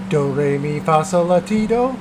Do, re, mi, fa, sol, la, ti, do.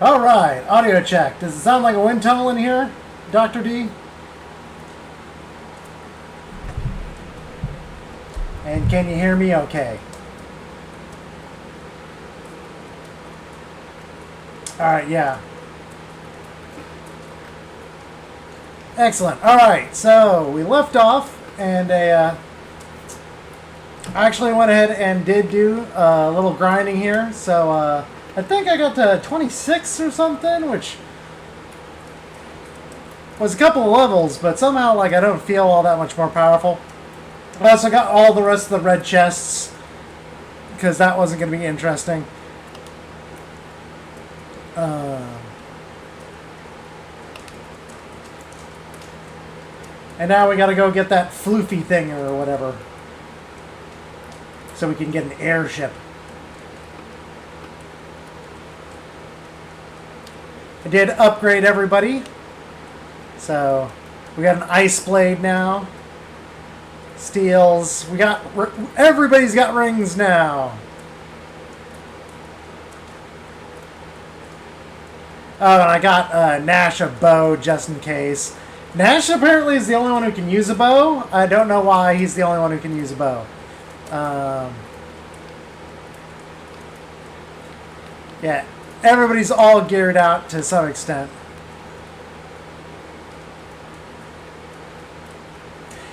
All right, audio check. Does it sound like a wind tunnel in here, Dr. D? And can you hear me okay? All right, yeah. Excellent. All right, so we left off, and I actually went ahead and did do a little grinding here. So I think I got to 26 or something, which was a couple of levels, but somehow like I don't feel all that much more powerful. I also got all the rest of the red chests, because that wasn't going to be interesting. And now we got to go get that floofy thing or whatever, so we can get an airship. I did upgrade everybody, so we got an ice blade now. Steels. We got everybody's got rings now. Oh, and I got Nash a bow just in case. Nash apparently is the only one who can use a bow. I don't know why he's the only one who can use a bow. Yeah, everybody's all geared out to some extent.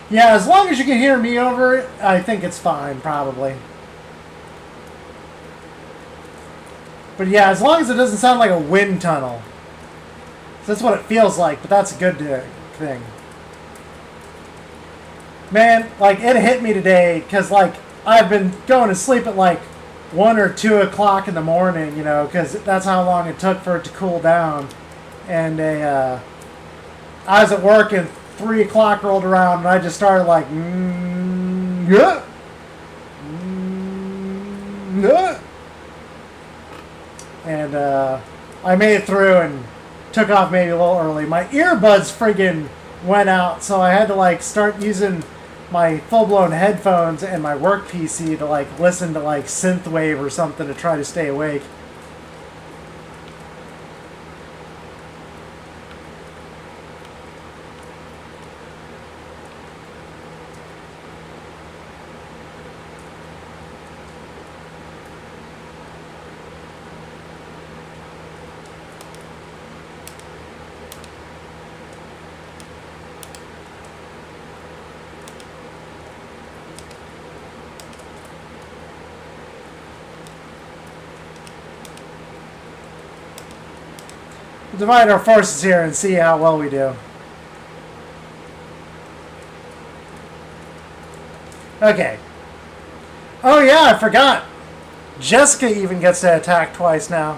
Yeah, as long as you can hear me over it, I think it's fine, probably. But yeah, as long as it doesn't sound like a wind tunnel. So that's what it feels like, but that's a good thing. Man, like, it hit me today because, like, I've been going to sleep at, like, 1 or 2 o'clock in the morning, you know, because that's how long it took for it to cool down. And I was at work and 3 o'clock rolled around and I just started, like, yeah. Yeah. And I made it through and took off maybe a little early. My earbuds friggin' went out, so I had to like start using my full-blown headphones and my work PC to like listen to like synthwave or something to try to stay awake. Divide our forces here and see how well we do. Okay. Oh yeah, I forgot. Jessica even gets to attack twice now.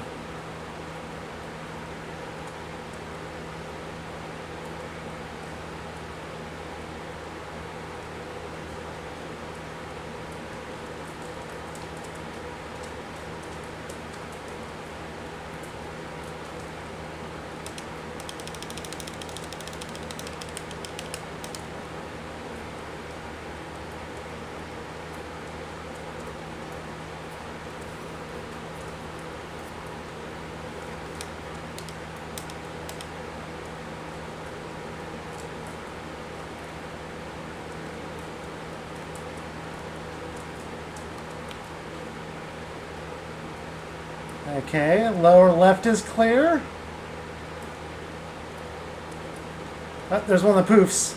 Okay, lower left is clear. Oh, there's one of the poofs.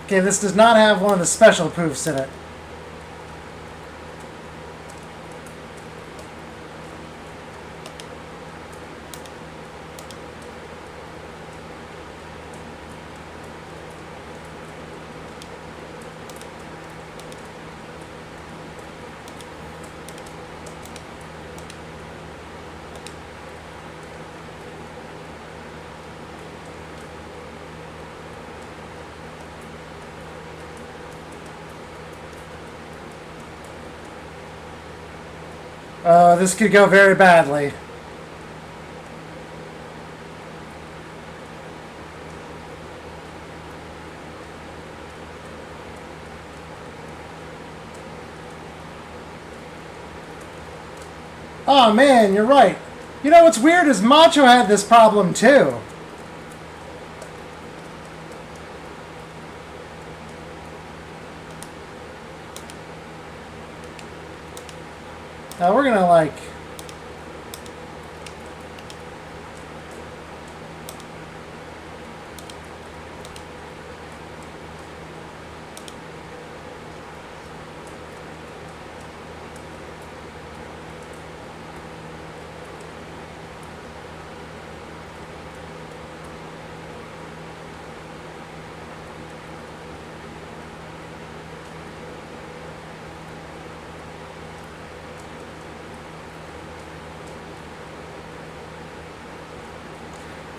Okay, this does not have one of the special poofs in it. This could go very badly. Oh man, you're right. You know what's weird is Macho had this problem too. Now we're gonna like...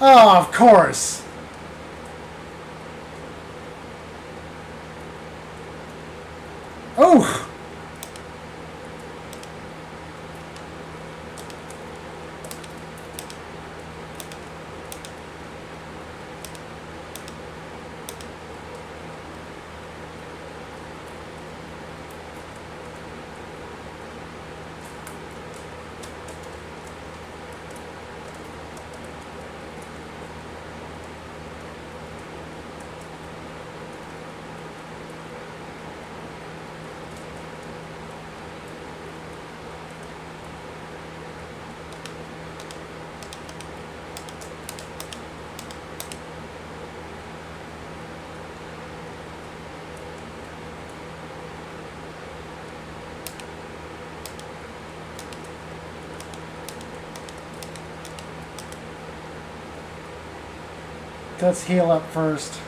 Oh, of course. Oh! Let's heal up first.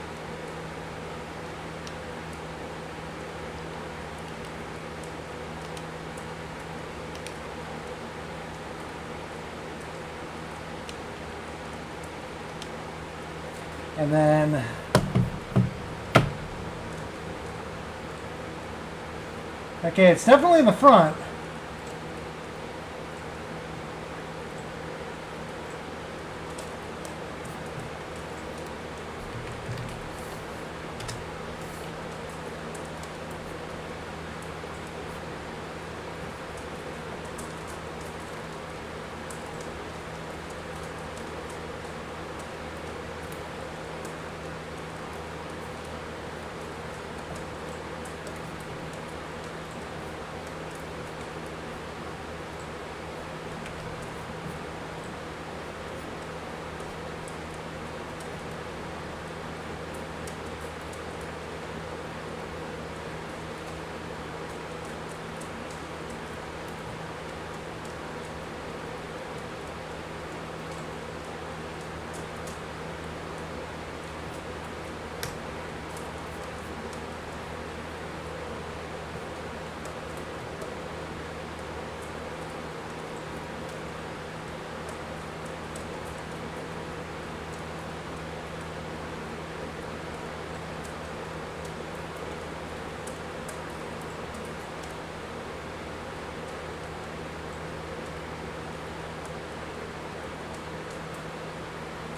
And then okay, it's definitely in the front.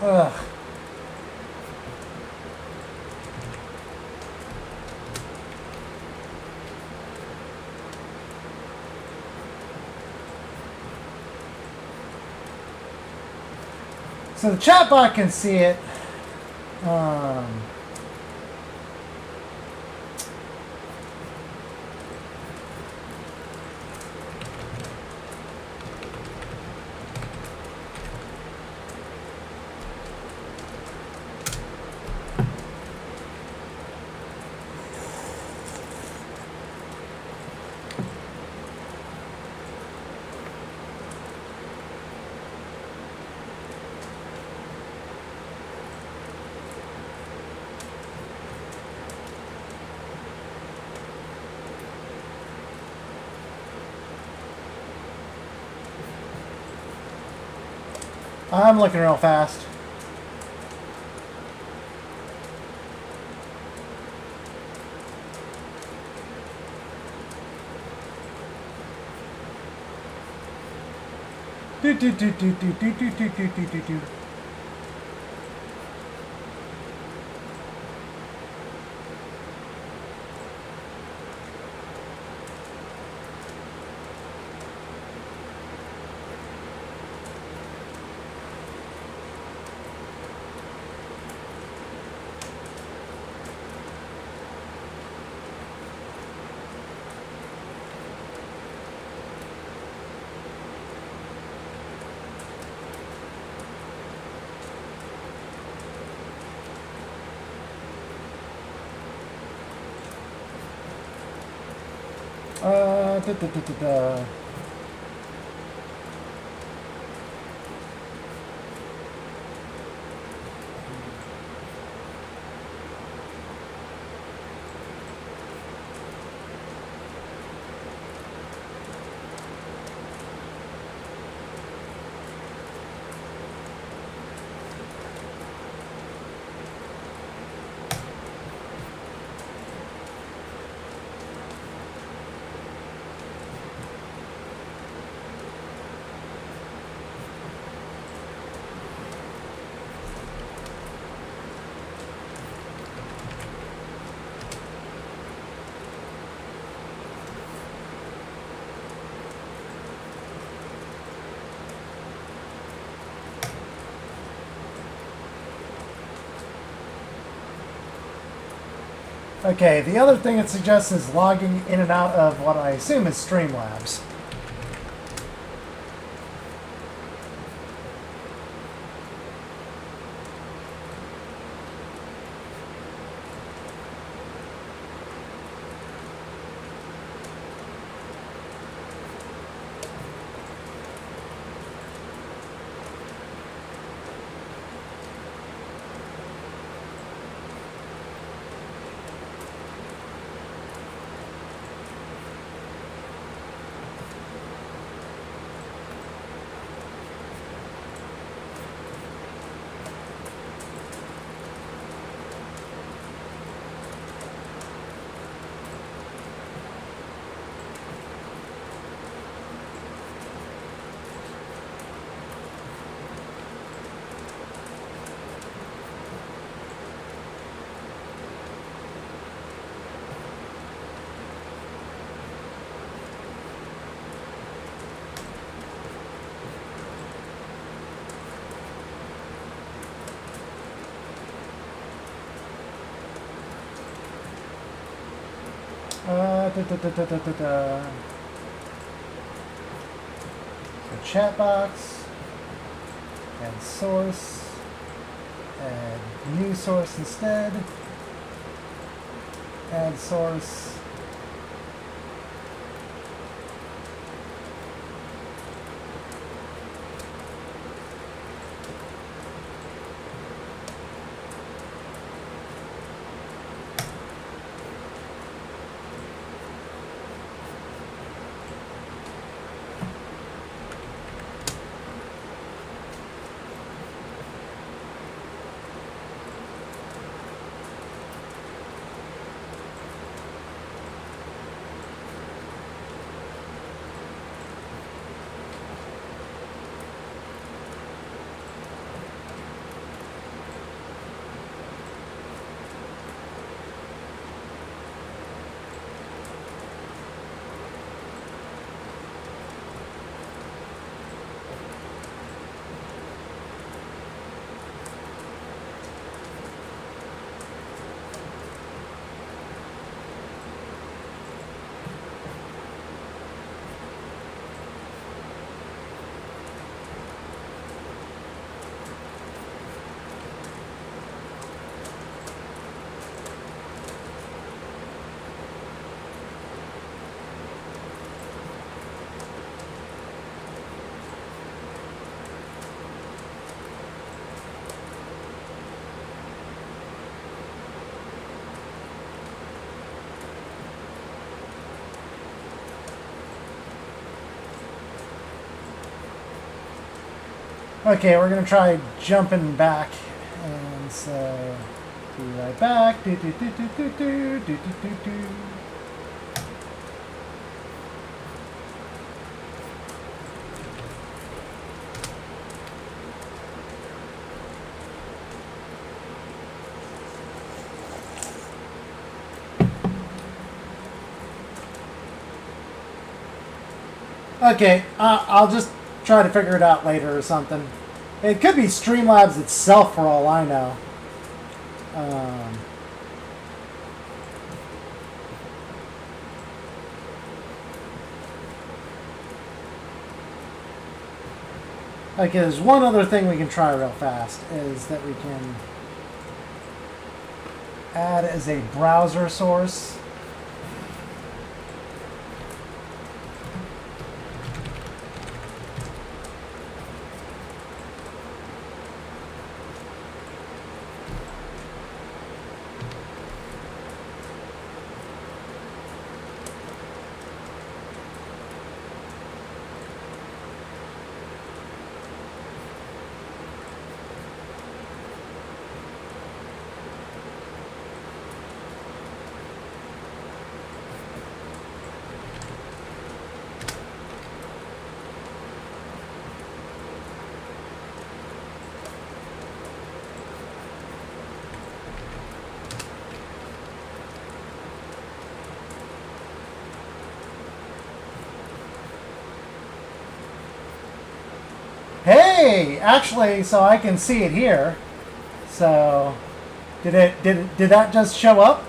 Ugh. So the chatbot can see it. I'm looking real fast. Do do do do do do do do do do do. Da, da, da, da, da. Okay, the other thing it suggests is logging in and out of what I assume is Streamlabs. So chat box, add source, add new source instead, add source. Okay, we're gonna try jumping back, and so be right back. Do, do, do, do, do, do, do, do, do. Okay, I'll just try to figure it out later or something. It could be Streamlabs itself for all I know. Okay, there's one other thing we can try real fast, is that we can add as a browser source. Hey, actually, so I can see it here. So, did that just show up?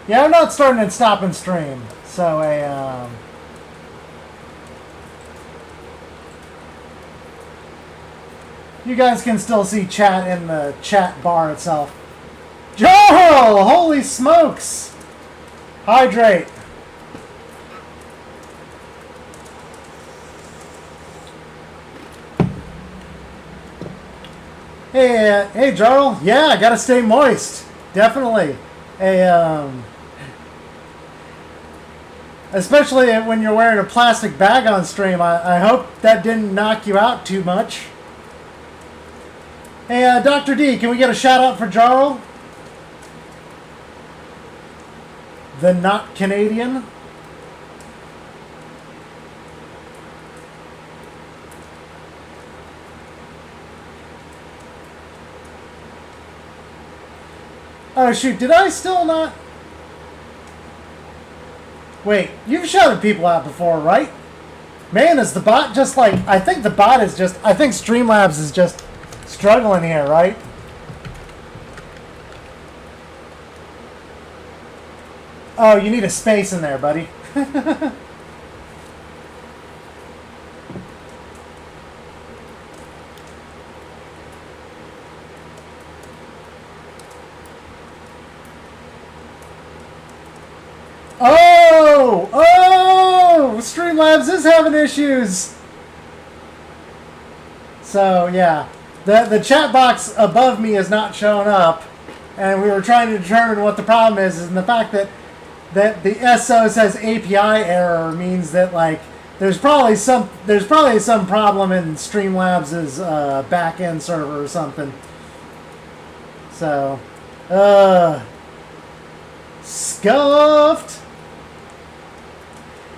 Yeah, I'm not starting and stopping stream. So you guys can still see chat in the chat bar itself. Joel, holy smokes! Hydrate. Hey, Jarl. Yeah, I gotta stay moist. Definitely. Especially when you're wearing a plastic bag on stream. I hope that didn't knock you out too much. Hey, Dr. D, can we get a shout out for Jarl? The not Canadian. Oh shoot, did I still not? Wait, you've shouted people out before, right? Man, is the bot just like... I think the bot is just... I think Streamlabs is just struggling here, right? Oh, you need a space in there, buddy. Oh! Oh! Streamlabs is having issues! So, yeah. The chat box above me is not showing up, and we were trying to determine what the problem is, and the fact that the SO says API error means that, like, there's probably some problem in Streamlabs' back-end server or something. So, scuffed!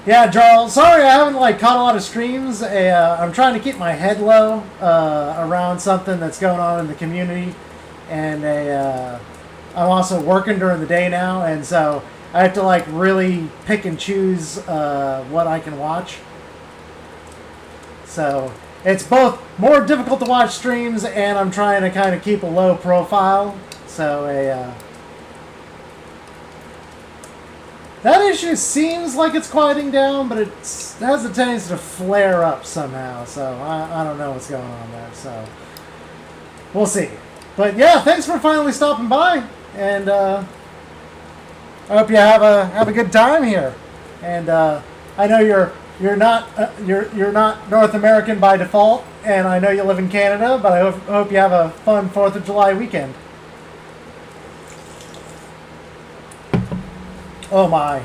Yeah, Jarl, sorry I haven't like caught a lot of streams. I'm trying to keep my head low around something that's going on in the community, and I'm also working during the day now, and so I have to like really pick and choose what I can watch. So it's both more difficult to watch streams, and I'm trying to kind of keep a low profile. So that issue seems like it's quieting down, but it has a tendency to flare up somehow. So I don't know what's going on there. So we'll see. But yeah, thanks for finally stopping by, and I hope you have a good time here. And I know you're not North American by default, and I know you live in Canada, but I hope you have a fun 4th of July weekend. Oh my.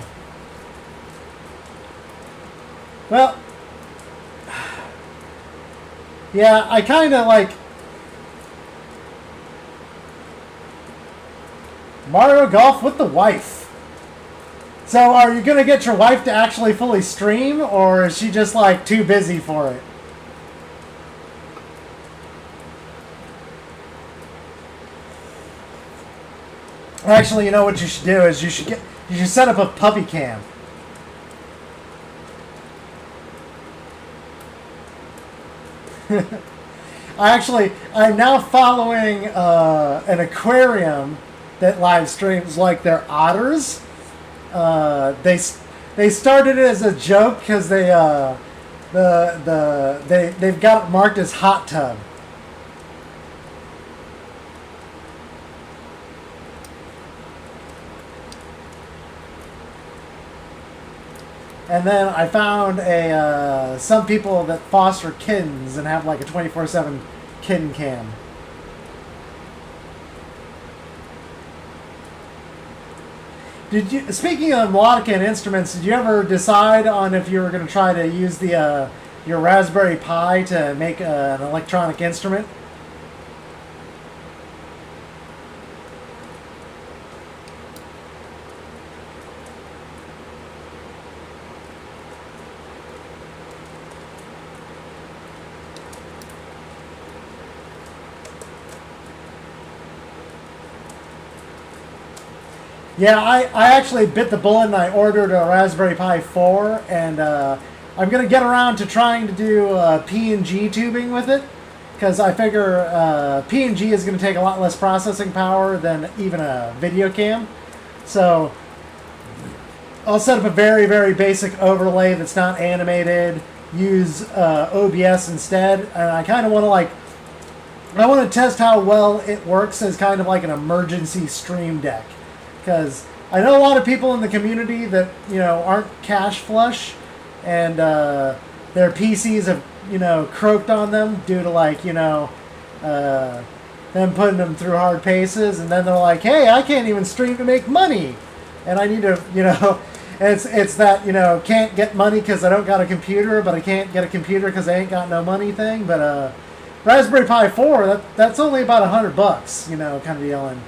Well, yeah, I kind of like Mario Golf with the wife. So are you going to get your wife to actually fully stream, or is she just like too busy for it? Actually, you know what you should do is you should set up a puppy cam. I'm now following an aquarium that live streams like their otters. They started it as a joke because they've got it marked as hot tub. And then I found some people that foster kittens and have like a 24/7 kitten cam. Speaking of melodica and instruments, did you ever decide on if you were going to try to use your Raspberry Pi to make an electronic instrument? Yeah, I actually bit the bullet and I ordered a Raspberry Pi 4, and I'm going to get around to trying to do PNG tubing with it, because I figure PNG is going to take a lot less processing power than even a video cam. So I'll set up a very, very basic overlay that's not animated, use OBS instead, and I kind of want to I want to test how well it works as kind of like an emergency stream deck. Because I know a lot of people in the community that, aren't cash flush, and their PCs have, croaked on them due to them putting them through hard paces, and then they're like, hey, I can't even stream to make money, and I need to, it's that, can't get money because I don't got a computer, but I can't get a computer because I ain't got no money thing. But Raspberry Pi 4, that's only about $100, kind of deal. And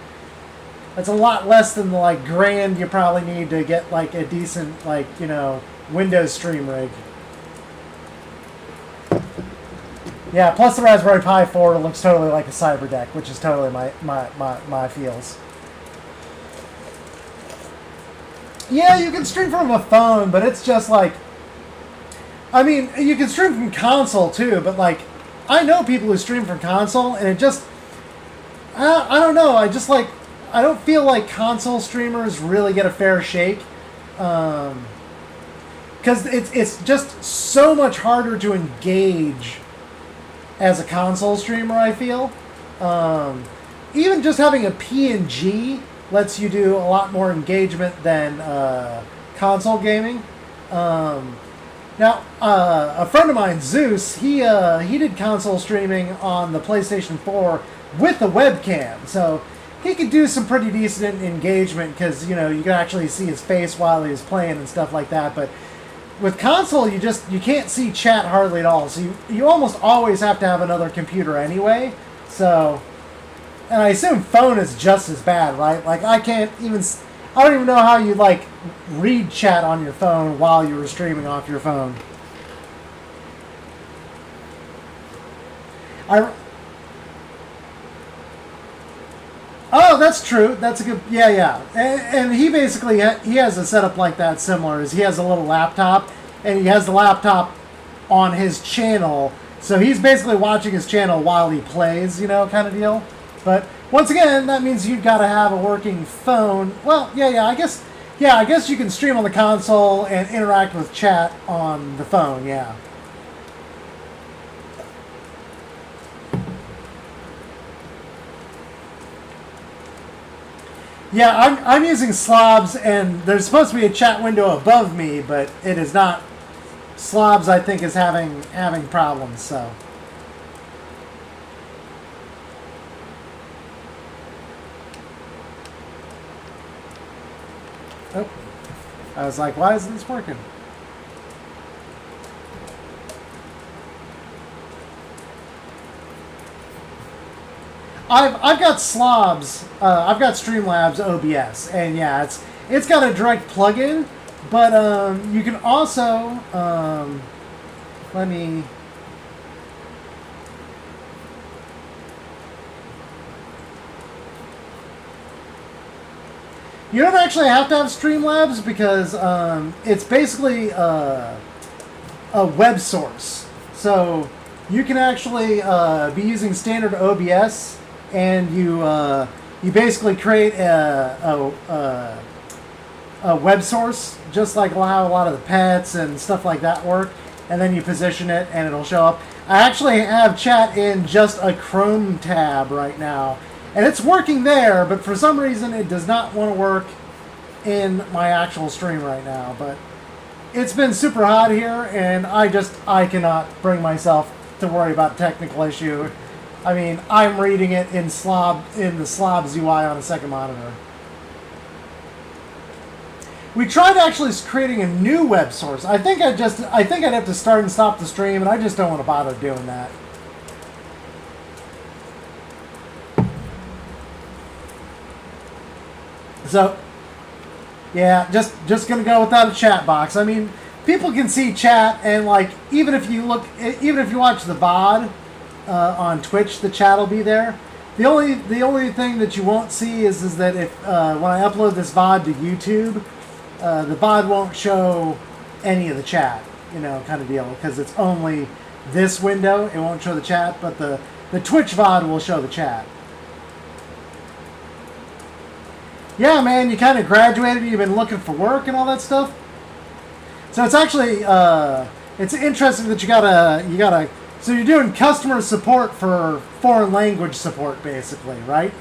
that's a lot less than the grand you probably need to get a decent Windows stream rig. Yeah, plus the Raspberry Pi 4 looks totally like a cyber deck, which is totally my feels. Yeah, you can stream from a phone, but it's just I mean, you can stream from console too, but I know people who stream from console, and it just I don't know, I don't feel like console streamers really get a fair shake, Because it's just so much harder to engage as a console streamer, I feel. Even just having a PNG lets you do a lot more engagement than console gaming. Now, a friend of mine, Zeus, he did console streaming on the PlayStation 4 with a webcam, so he could do some pretty decent engagement because, you know, you could actually see his face while he was playing and stuff like that. But with console, you can't see chat hardly at all, so you almost always have to have another computer anyway. So, and I assume phone is just as bad, right? Like, I don't even know how you, like, read chat on your phone while you were streaming off your phone. Oh, that's true. That's a good... Yeah. And he basically... He has a setup like that similar. He has a little laptop, and he has the laptop on his channel. So he's basically watching his channel while he plays, you know, kind of deal. But once again, that means you've got to have a working phone. Well, I guess you can stream on the console and interact with chat on the phone, yeah. Yeah, I'm using Slobs, and there's supposed to be a chat window above me, but it is not. Slobs, I think, is having problems, so. Oh, I was like, why isn't this working? I've got Slobs. I've got Streamlabs OBS, and yeah, it's got a direct plugin, but you can also let me. You don't actually have to have Streamlabs because it's basically a web source. So you can actually be using standard OBS, and you basically create a web source, just like how a lot of the pets and stuff like that work, and then you position it and it'll show up. I actually have chat in just a Chrome tab right now, and it's working there, but for some reason it does not want to work in my actual stream right now. But it's been super hot here, and I cannot bring myself to worry about technical issue. I mean, I'm reading it in the Slobs UI on a second monitor. We tried actually creating a new web source. I think I'd have to start and stop the stream, and I just don't want to bother doing that. So, yeah, just gonna go without a chat box. I mean, people can see chat, and like even if you watch the VOD on Twitch, the chat will be there. The only thing that you won't see is that if when I upload this VOD to YouTube, the VOD won't show any of the chat, you know, kind of deal, because it's only this window. It won't show the chat, but the Twitch VOD will show the chat. Yeah, man, you kind of graduated, you've been looking for work and all that stuff. So it's actually, it's interesting that you gotta, so you're doing customer support for foreign language support, basically, right?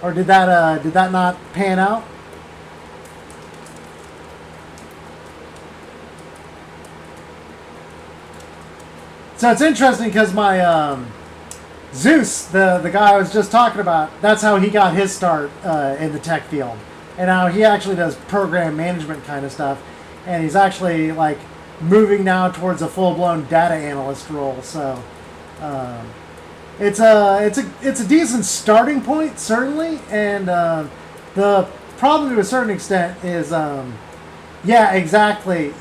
Or did that not pan out? So it's interesting because my, Zeus, the guy I was just talking about, that's how he got his start in the tech field. And now he actually does program management kind of stuff. And he's actually like moving now towards a full-blown data analyst role. So it's a decent starting point, certainly. And the problem to a certain extent is, yeah, exactly.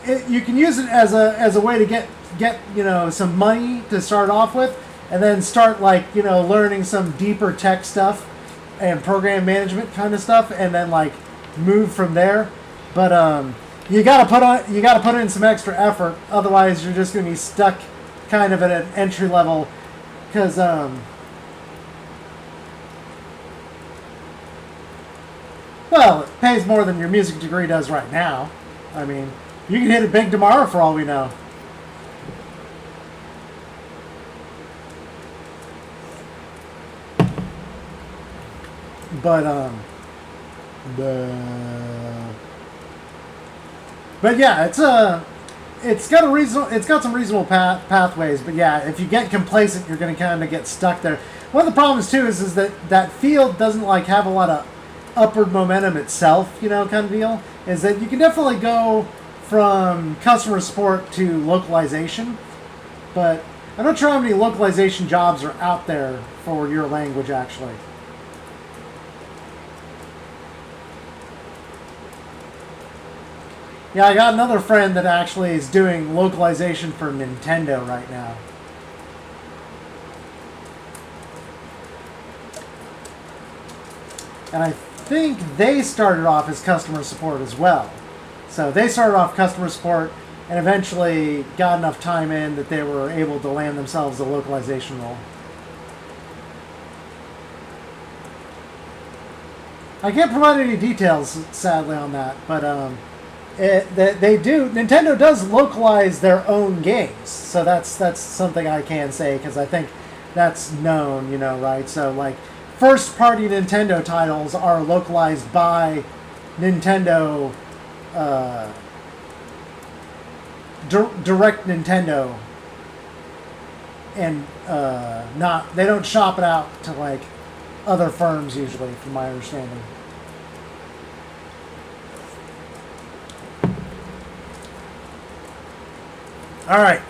You can use it as a way to get you know, some money to start off with, and then start like, you know, learning some deeper tech stuff and program management kind of stuff, and then like move from there. But you gotta put in some extra effort, otherwise you're just gonna be stuck kind of at an entry level, because well, Well, it pays more than your music degree does right now. I mean, you can hit it big tomorrow for all we know. But yeah, it's got some reasonable pathways. But yeah, if you get complacent, you're going to kind of get stuck there. One of the problems too is that field doesn't like have a lot of upward momentum itself, you know, kind of deal. Is that you can definitely go from customer support to localization, but I'm not sure how many localization jobs are out there for your language actually. Yeah, I got another friend that actually is doing localization for Nintendo right now. And I think they started off as customer support as well. So they started off customer support and eventually got enough time in that they were able to land themselves a localization role. I can't provide any details, sadly, on that, but they do. Nintendo does localize their own games, so that's something I can say because I think that's known, you know, right? So like, first-party Nintendo titles are localized by Nintendo, direct Nintendo, and they don't shop it out to like other firms usually, from my understanding. All right.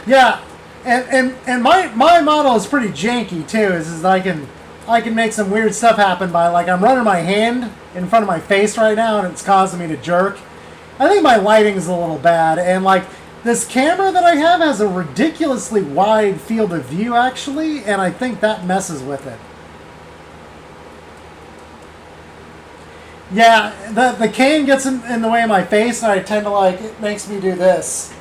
Yeah, and my model is pretty janky too. Is I can make some weird stuff happen by like I'm running my hand in front of my face right now and it's causing me to jerk. I think my lighting's a little bad and like this camera that I have has a ridiculously wide field of view actually, and I think that messes with it. Yeah, the cane gets in the way of my face and I tend to like, it makes me do this.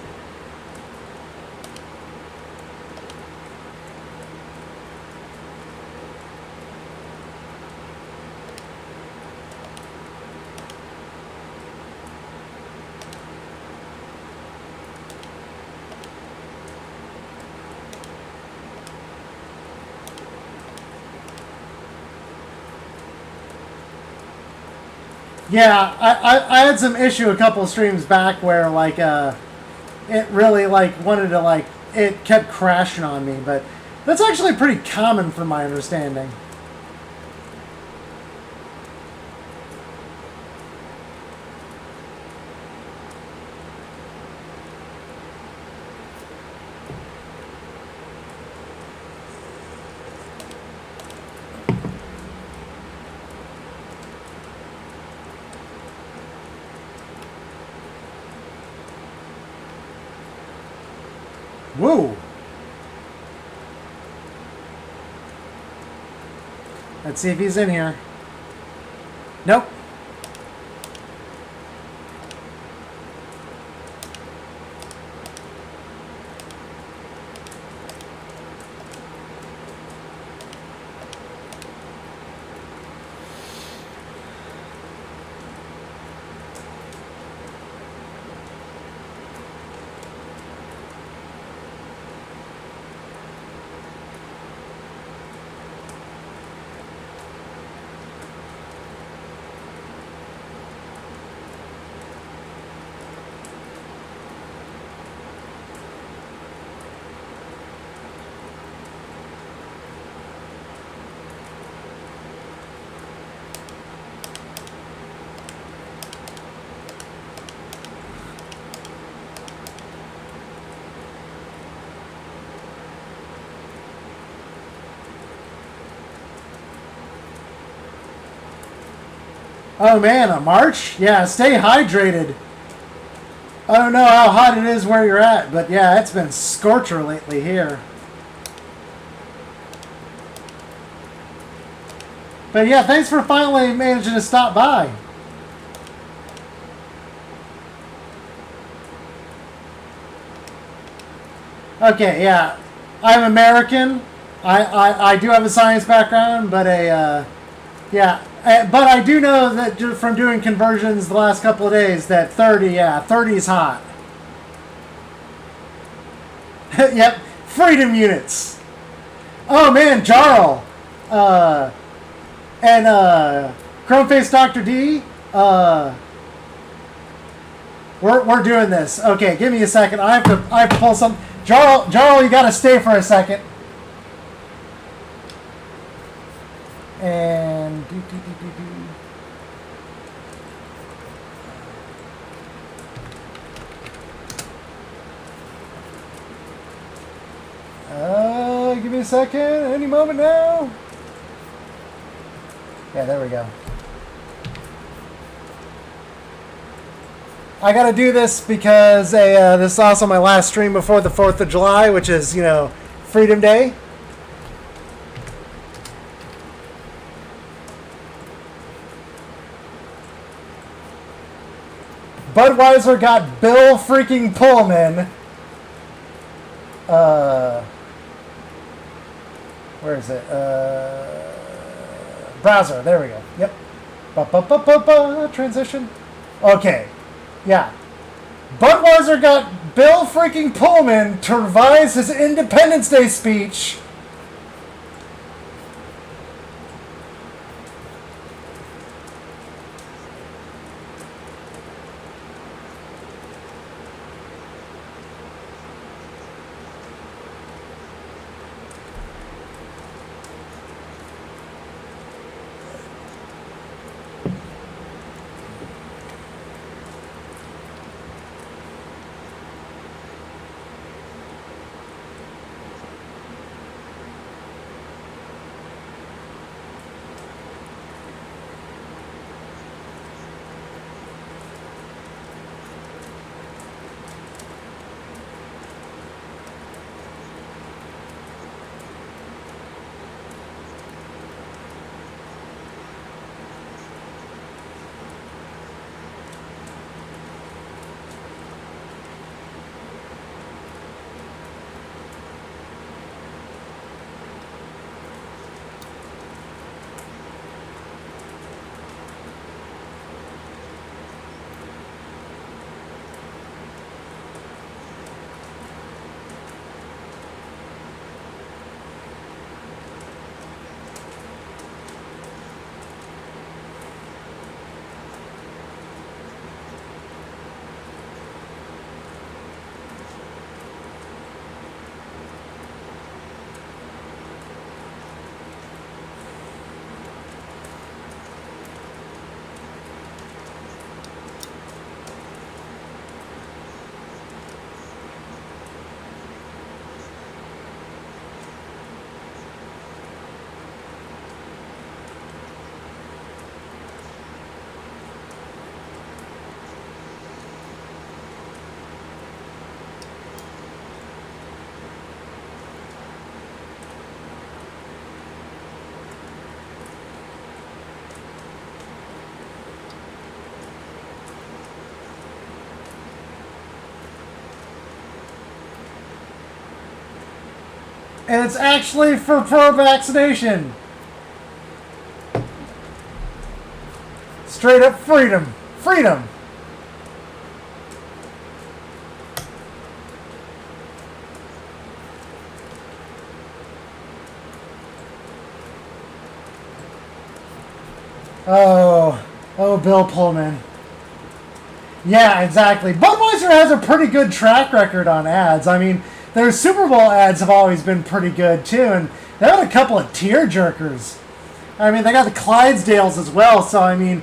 Yeah, I had some issue a couple of streams back where like it really like wanted to like it kept crashing on me, but that's actually pretty common from my understanding. Whoa. Let's see if he's in here. Nope. Oh man, a March? Yeah, stay hydrated. I don't know how hot it is where you're at, but yeah, it's been scorcher lately here. But yeah, thanks for finally managing to stop by. Okay, yeah. I'm American. I do have a science background, but yeah. But I do know that from doing conversions the last couple of days that 30 is hot. Yep, freedom units. Oh man, Jarl. And Chromeface Dr. D. We're doing this. Okay, give me a second. I have to pull some. Jarl, you gotta stay for a second. And give me a second. Any moment now. Yeah, there we go. I gotta do this because this is also my last stream before the 4th of July, which is, Freedom Day. Budweiser got Bill freaking Pullman. Where is it? Browser. There we go. Yep. Transition. Okay. Yeah. Budweiser got Bill freaking Pullman to revise his Independence Day speech. And it's actually for pro-vaccination. Straight up freedom. Freedom. Oh, Bill Pullman. Yeah, exactly. Budweiser has a pretty good track record on ads. I mean, their Super Bowl ads have always been pretty good, too. And they had a couple of tear-jerkers. I mean, they got the Clydesdales as well. So, I mean,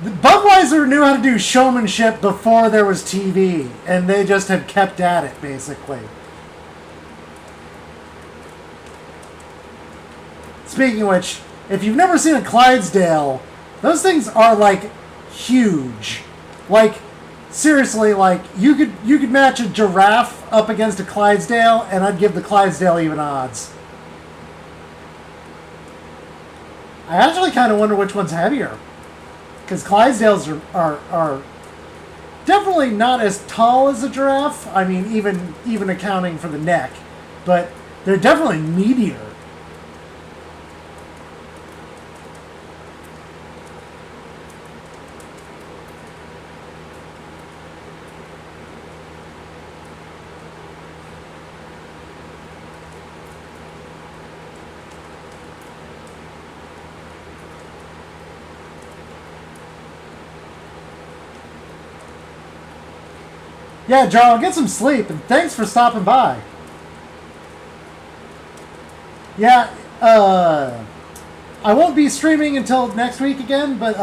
Budweiser knew how to do showmanship before there was TV. And they just have kept at it, basically. Speaking of which, if you've never seen a Clydesdale, those things are, like, huge. Like, seriously, like, you could match a giraffe up against a Clydesdale, and I'd give the Clydesdale even odds. I actually kind of wonder which one's heavier. Because Clydesdales are definitely not as tall as a giraffe. I mean, even accounting for the neck. but they're definitely meatier. Yeah, Jarl, get some sleep, and thanks for stopping by. Yeah, I won't be streaming until next week again, but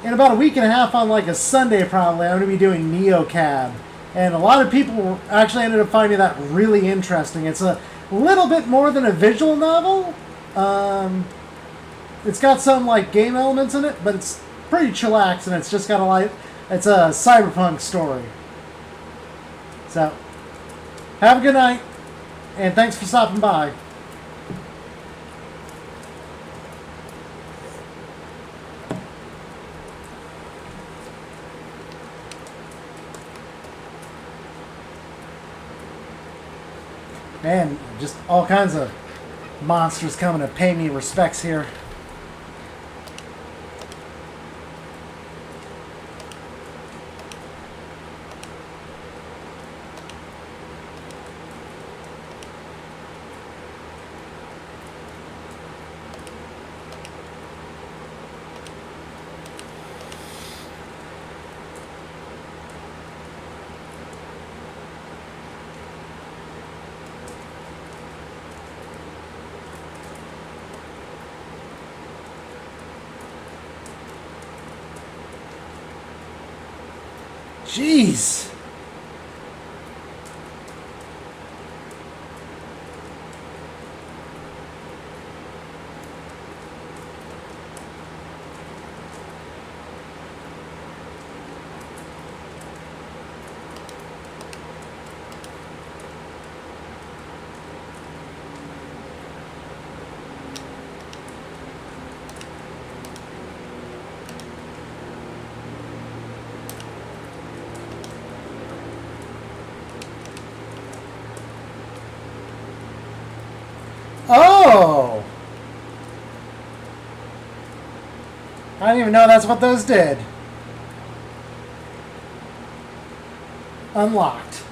in about a week and a half on like a Sunday probably, I'm going to be doing NeoCab. And a lot of people actually ended up finding that really interesting. It's a little bit more than a visual novel. It's got some like game elements in it, but it's pretty chillax, and it's just got it's a cyberpunk story. So, have a good night, and thanks for stopping by. Man, just all kinds of monsters coming to pay me respects here. Jeez. Oh! I didn't even know that's what those did. Unlocked.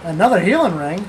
Another healing ring.